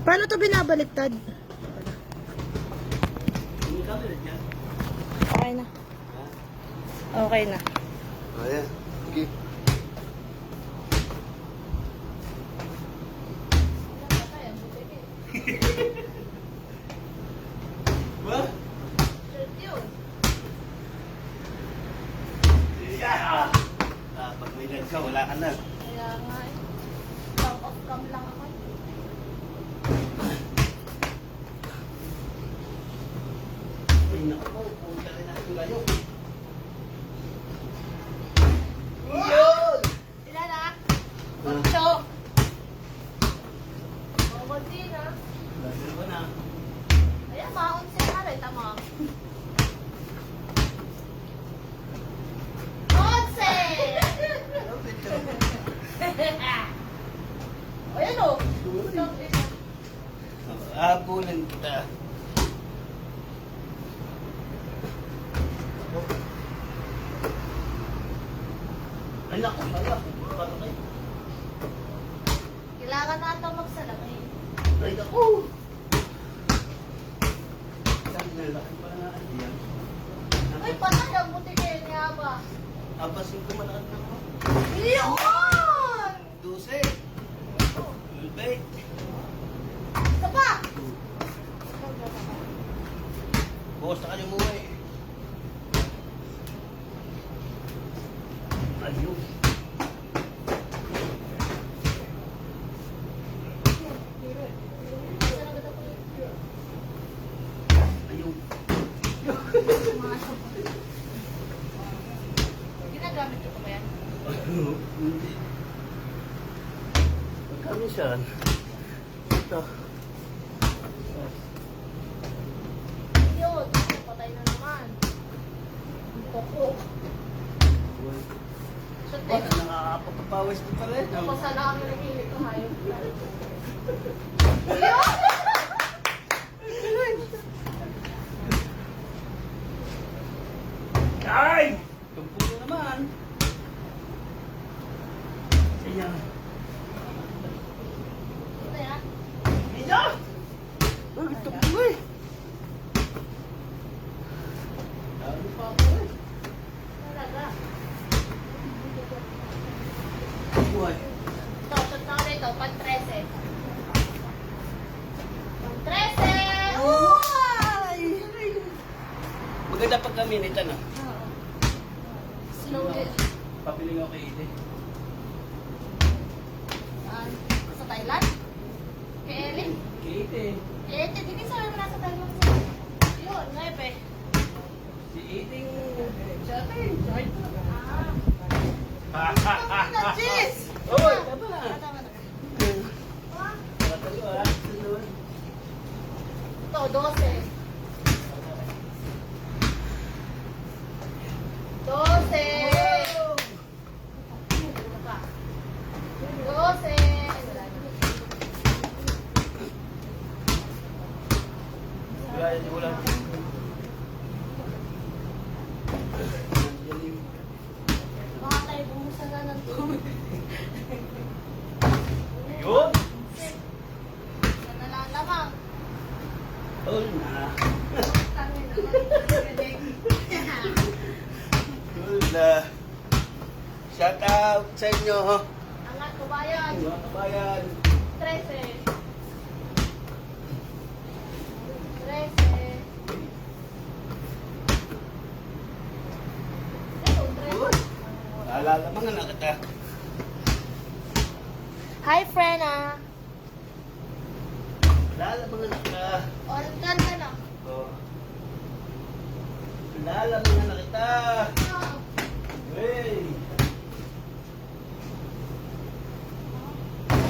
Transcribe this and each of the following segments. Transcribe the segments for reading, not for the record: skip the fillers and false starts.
Paano to binabaliktad? Okay na. Okay na. Ayan. Sige. Ba? Yeah! Pag may lag ka, wala ka na. Kaya nga eh. Top of cam lang ako. Ay, naku, punta rin natin layo. Ilan na? 8. O, konti na. Layo ko na. Ayan, maunti na rin. Tama. 11! Ayan o. Abulan kita. Anak ko, anak ko. Paano kayo? Kailangan na ito magsalangin. Ay, naku! Saan nalaki pa na yan? Ay, patay ang buti kayo niya ba? Apasin ko malakad na ako. Yun! 12. Ulbay. Isa pa! Bukas na kayo umuwi. Ayun. Ayun. Ginagamit ko ba yan? Hindi. Magkano siya? Ito. Yun, patay na naman. Ang koko. So, Bakit nakakapagpapawis ko pa rin? ako sana ang nakikinig ko hayop. Ay! Tumpok na naman. Ayan. Ito yan. Ayan! Ay, tumpok eh. Dami pa ako eh. Talaga. Buhay. Ito, shot na ulit ito. Pan 13. Pan 13! Uy! Maganda pag kaminitan ah. Slowly. Papiling ako kay Ide. Sa Thailand? Kay Ellie? Kay Ide. Eh, hindi sabi mo nasa Thailand. Yun, ngayon Si Iding sa atin. Sa ito. Ah. Na, jeez! Oy, tama na. Tama na. Nakatayo ah. Ito, 12. 12! 12! Kaya yun wala. Mga tayo bumusa na ng tubig. Yun! Sa nalalamang. Tol na. Tangin naman. Tol na. Shout out sa inyo. Angat ko bayan. Mga kabayan. 13. 13. Uy! Alala mga na kita. Hi, Frenna. Alala mga na kita. Oras ka na. Oh. Alala mga na kita. Hey!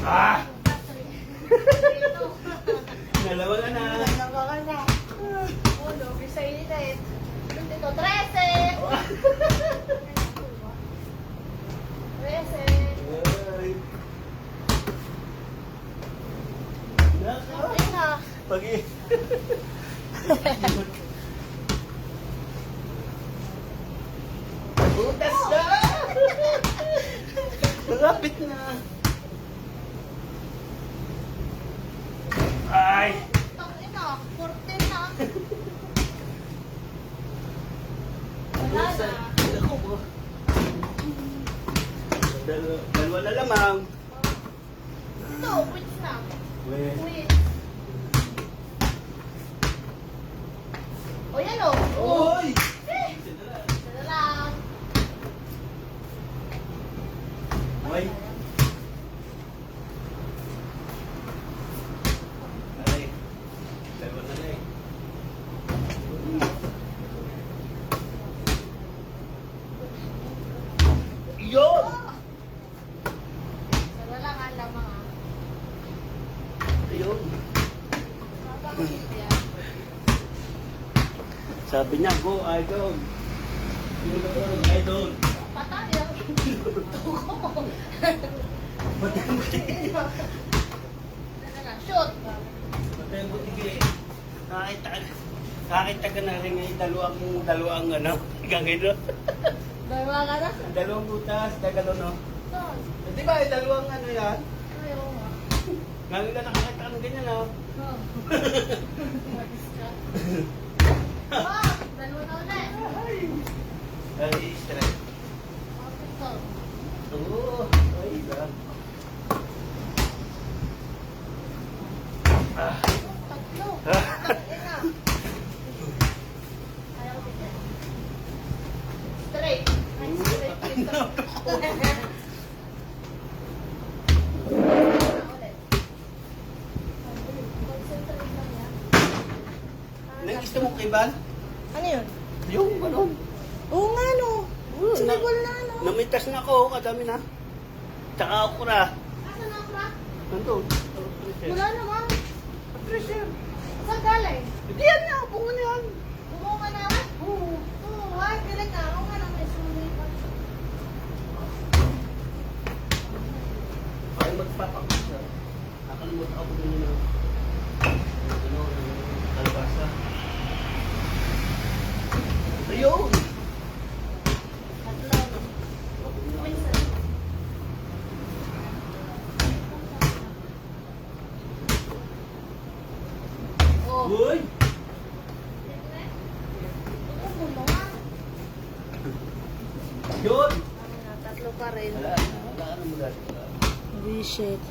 Ah! Dalawa ka na. Nagawa na. Oh, lobi sa init eh. Dito, 13. 13. Hey! Nako! Ayun na. Pagi. Butas na! Malapit na. Dalawa na lamang. Ito, quits na. Wait. Quits. O yan o. Oy! Eh, isa na lang. Oy! Ay, dalawa na na eh. Yun! Isa na lang ang lamang ah. Ayun. Bakit yan? Sabi niya, go, idol. Idol. Patay ang tuko. Shoot. Patay ang butige. Nakita ka na rin ngayon dalawang ano, gagawin. Dalawa ka na? Dalawang butas, dagalo no. Saan? Di ba, dalawang ano yan? Ay, oo nga. Ngayon ka nakakita ka ng ganyan, no? Oh. Magis ka. Ah, dalawa na ulit. Ay, stress. Okay, so. Oo, ay, ba? Ah. Tatlo. Ah. Ina. Ayaw ko din. Straight. Ay, straight dito. Ulit. Concentrate lang yan. Nag-gusto mo kay Val? Ano yun? Yung ganun. Oo nga, no. Sinagol na, no. Namitas na ako, kadami na. Tsaka ako na. Asan ang crack? Nandun. Wala naman. Pressure. Saan galing? Hindi yan na, bunga na yan. Bumuha ka na? Oo. Oo, ay, galing na. Ako nga lang may sulit. Ay, magpapakot siya. Nakalimutan ako din yun. Ano, kalabasa. Ayun! Tatlo. Minsan. Oh. Uy! Ano mo nga? Yun! Tatlo pa rin. Wala ka na mo dati. Bullshit.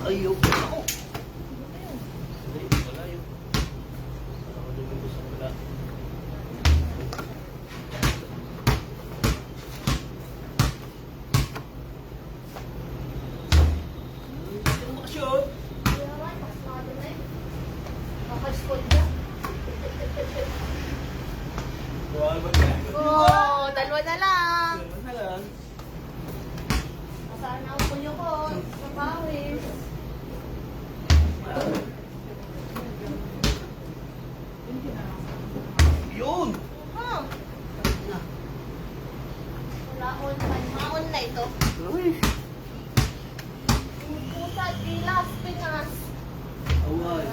Ayun! Ako! Hindi, wala yun. Ako din yung gusto wala. Ito mo kasi yun. Yawan, mas mga na eh. Makaspot ka. Bawal ba ka? Oo, dalawa na lang. Ano na lang? Nasaan na ang punyo ko? Sa pawis. Yun! Huh? Wala online. Mga online to. Uy! Puta, Pilas, Pinas. Awal.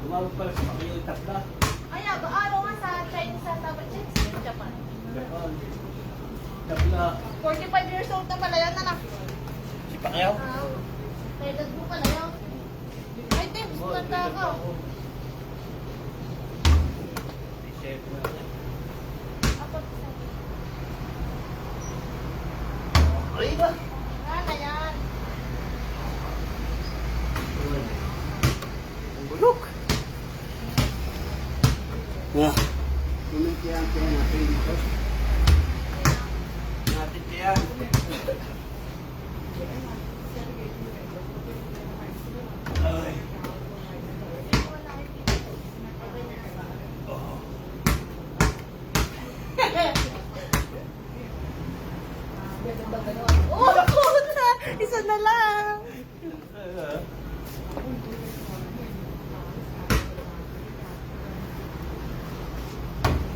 Tumawag pala sa mga yung tapla. Ay, ayaw nga sa Chinese sa Chinese, Japan. Japan. Tapla. 45 years old na pala yan, anak. Si Pacquiao? Kaya edad mo pala yan. Ay, Tim, sumanda ka. Apat sa Ay ba? Ano yan? Ang bulok. Ah. Kumintiyan kaya natin dito. Natin kaya. Ay. Oh. Oh, Puta! Isa na lang.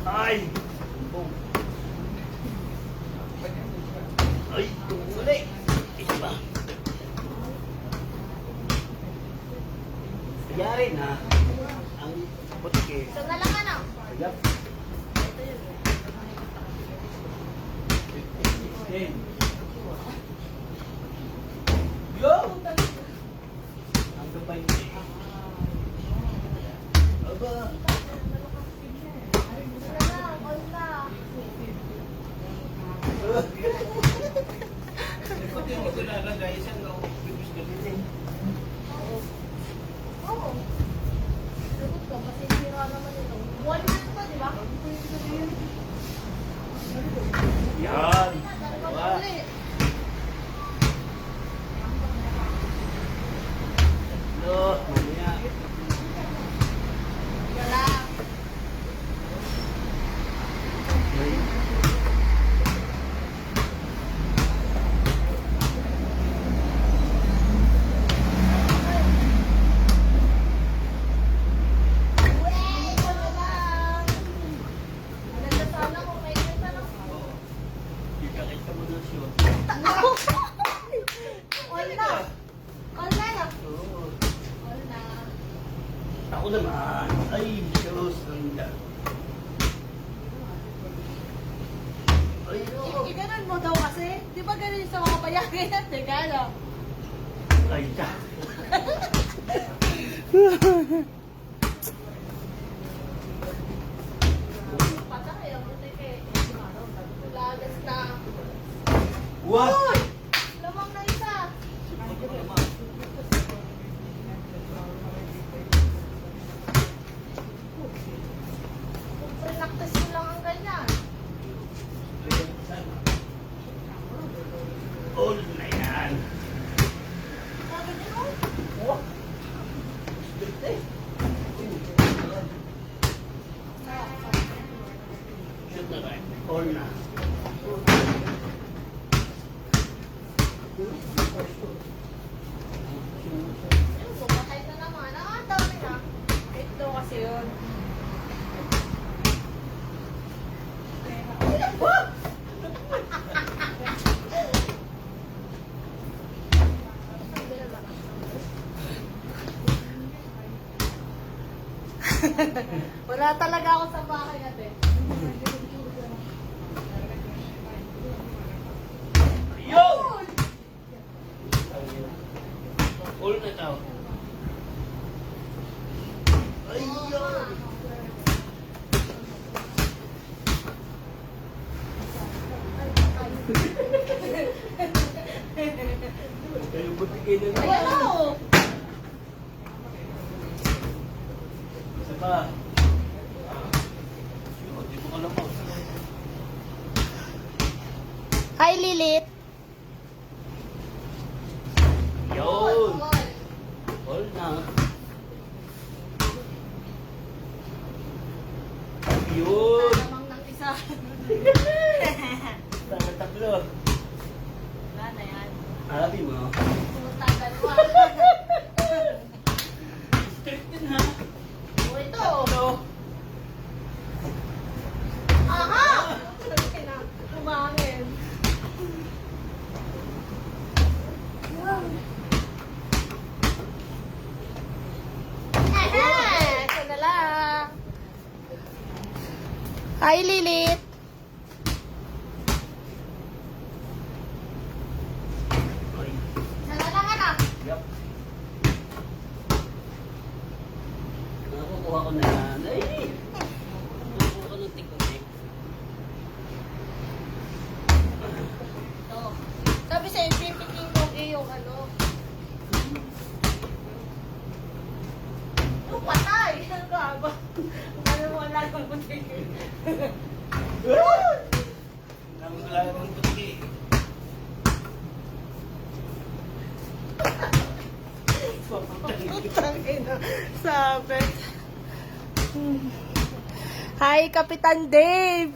Ay! Boom. Ay! Uli! Isa ba? Kaya na ang putike. isa na lang ano? Yep. Yo! Ang gabay niya. Buwan na ito, di ba? Yan. Dalawa Diba? ulit. Lo, mamaya. Wala. Wala lang. Maganda sana kung may ganda lang. Kita-kita mo na siya. All na. All na na. Oo. All na. Ako naman. Ay, Diyos. Ang dami. Ay, Ganun mo daw kasi. Di ba ganun yung sa mga bayagay natin? Gano'n? ay, ta. Patay, ang buti kay. Lagas na. What? Uy! Lamang na isa. Kung practice mo lang ang ganyan. All na yan. Sabi niyo, What? Shoot na ba? All na. ayun, bumatay na naman. Ang dami na. Ito kasi yun. Wala talaga ako sa bahay natin. Yo! All na tao. Ay, yo! Kayo butikin na Ay, ano? Isa pa. Yun, di mo alam mo. Hi, Lilith. Yun! All na. Yun! Lamang ng isa. Sana tatlo. Wala na yan. Sabi mo. Pumunta dalawa. Strict din ha. O ito. Tatlo. Aha! Kumangin. Ito na lang. Hi, Lilith. Ay, Isa na lang anak. yup. Nakukuha ko na yan. Ay! Nakukuha ko ng tik-tik. Ito. Sabi sa'yo, pipiking ko yung ano. Oh, patay! Ang gago. Ano mo lang ang butik. Wala ng puti. Tangina. Sabit. Hi, Kapitan Dave.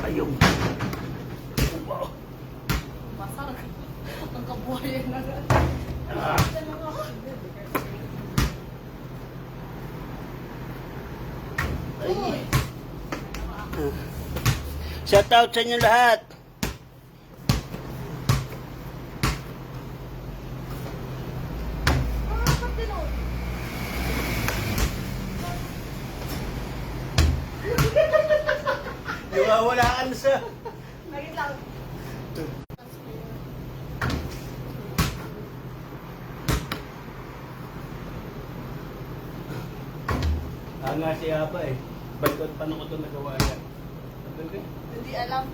Ayun. Wow. Masarap. Ang kabuhayan na lang. Ah. Uy! Shout out sa inyo lahat. Ba't ganun? Nawawalaan sa... Lagi lang. Nga si Aba eh. Ba't paano ko ito nagawa yan? Okay? Hindi alam.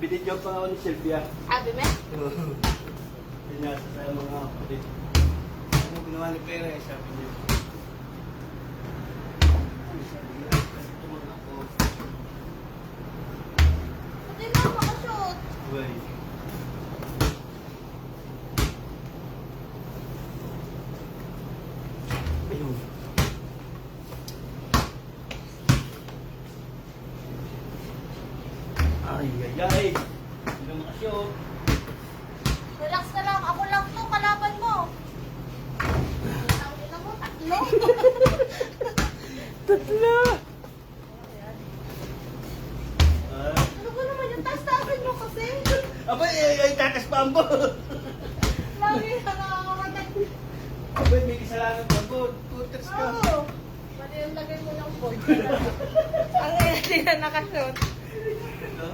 Binidyo pa ako ni Sylvia. Sabi mo? Pinasa sa mga kapatid. Ginawa ni Pera, sabi niya. Tumang ako. Hindi na makashoot. Uy. Ayun. Ay, ay, ay. Hindi na makashoot. Relax na lang. Ako lang to, kalaban mo. Ang ina mo, tatlo. Tatlo. Ah. Ano ba naman yung taas-taasan mo kasi? Aba, ay, takas pa ang bot. Lagi na nakakamatay. Aba, may kasalanan pa ang bot. Tuters ka. Oo. Pati yung lagay mo ng board. Ang ina, di na nakashoot. Ito.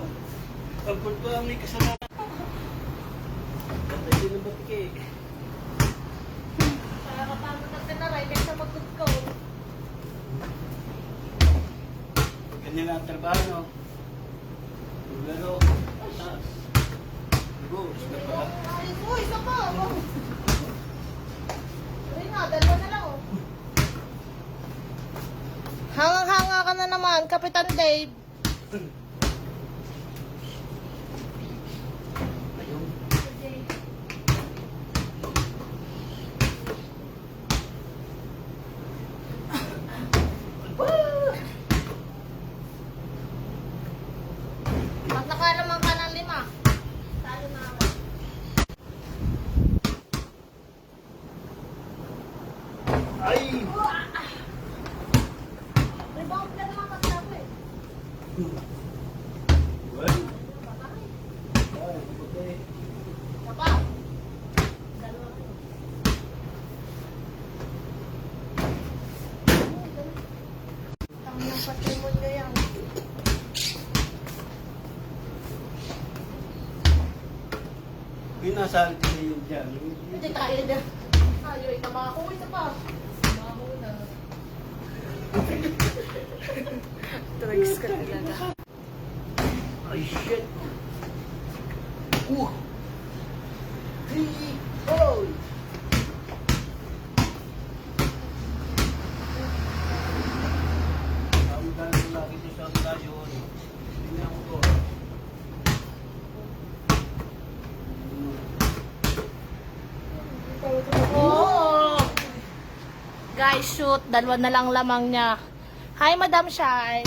Ang bot pa may kasalanan. Patay din ang batik eh. Nakakapamot ang tinaray kaysa magtugko. Ganyan lang ang trabaho, no? Lalo. Taas. Go, isa pa. Ay, uy, isa pa. Uy na, dalawa na lang oh. Hangang-hanga ka na naman, Kapitan Dave. Ayun. Pag nakalamang ka ng 5, talo na ako. Ay! Rebound ka naman kasi ako eh. Well, Patay. ay, puti. Isa pa. Dalawa ka. Ang nang patimon nyo yan. Pinasalit na yun dyan. Hindi tayo na. Tayo, itama ako. Isa pa. Tama ako na. Drugs ka talaga. Ay, shit! Hey! Oh! Ang dami lagi ito sa tayo. Hindi ako to. Oo. Guys, shoot. Dalawa na lang lamang niya. Hi, Madam Shai.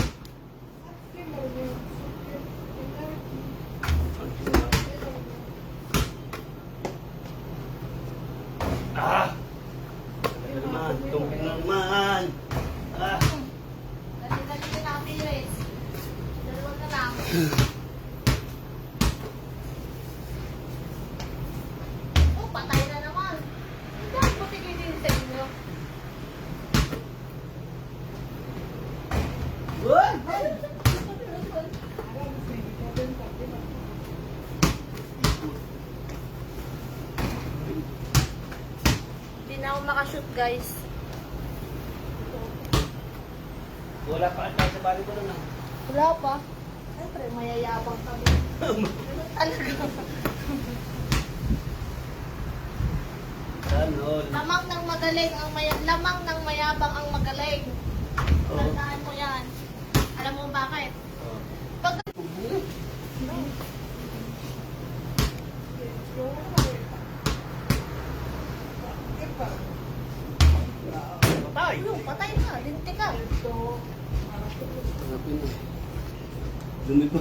Ah! Ano naman? Tumpin na naman! Ah! Dali-dali din ang pilis. Dalawa na lang. Oh, patay na naman. Hindi ako patigil din sa inyo. What? Hindi na ako makashoot, guys. Wala pa ang tayo sa bali ko na. Wala pa. Siyempre, mayayabang kami. Talaga. Ganon. Lamang ng magaling ang lamang ng mayabang ang magaling. Oo. Tandaan mo yan. Alam mo bakit? Oh. Pag Patay! yung patay na, linti ka. Hanapin mo. Lumiba.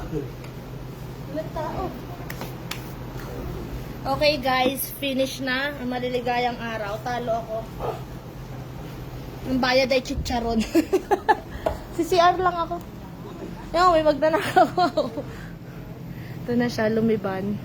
Ilan tao? Okay, guys. Finish na. Ang maliligayang araw. Talo ako. Ang bayad ay chicharon. CCR lang ako. Yung, may magnanakaw ako. Ito na siya, lumiban.